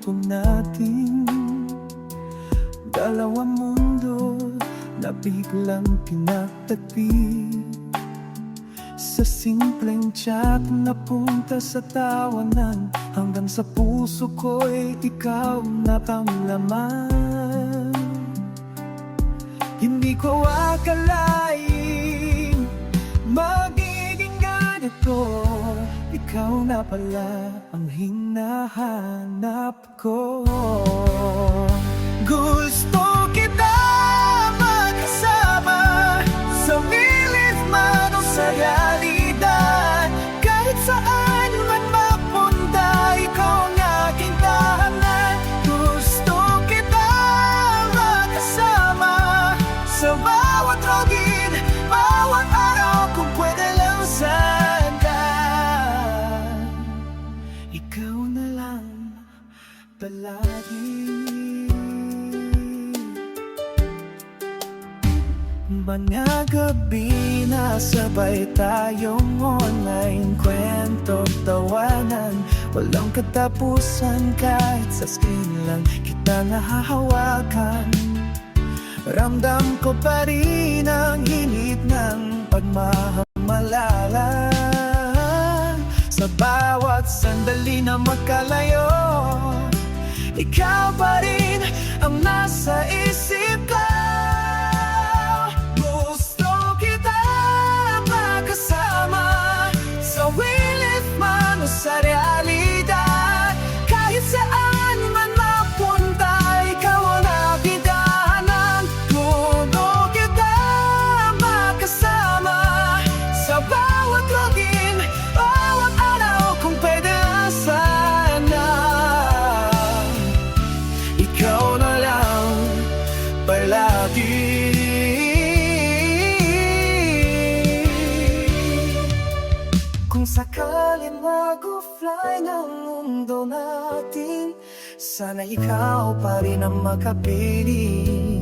puso natin. Dalawang mundo na biglang pinagtagpi, sa simpleng chat na punta sa tawanan, hanggang sa puso ko'y ikaw na tamlaman. Hindi ko akalain magiging ganito, ikaw na pala ang hinahanap ko. Gusto kita magkasama sa pilit man o sa realidad. Kahit saan man mapunta, ikaw ang aking tahanan. Gusto kita magkasama sa bawat rogin, bawat araw, kung pwede lang sana. Ikaw na lang palagi. Mga gabi na sabay tayong online, kwento, tawanan, walang katapusan. Kahit sa screen lang kita nahahawakan, ramdam ko pa rin ang init ng pagmamahala. Sa bawat sandali na magkalayo, ikaw pa rin ang nasa isip ko. Gusto kita makasama sa wilit man o sa realidad. Kahit saan man mapunta, ikaw ang aking daanan. Gusto kita makasama sa bawat rogin, bawat araw, kung pwede lang sana. Ikaw na lang palagi. Kung sakaling mag-fly ng mundo natin, sana ikaw pa rin ang makapiling.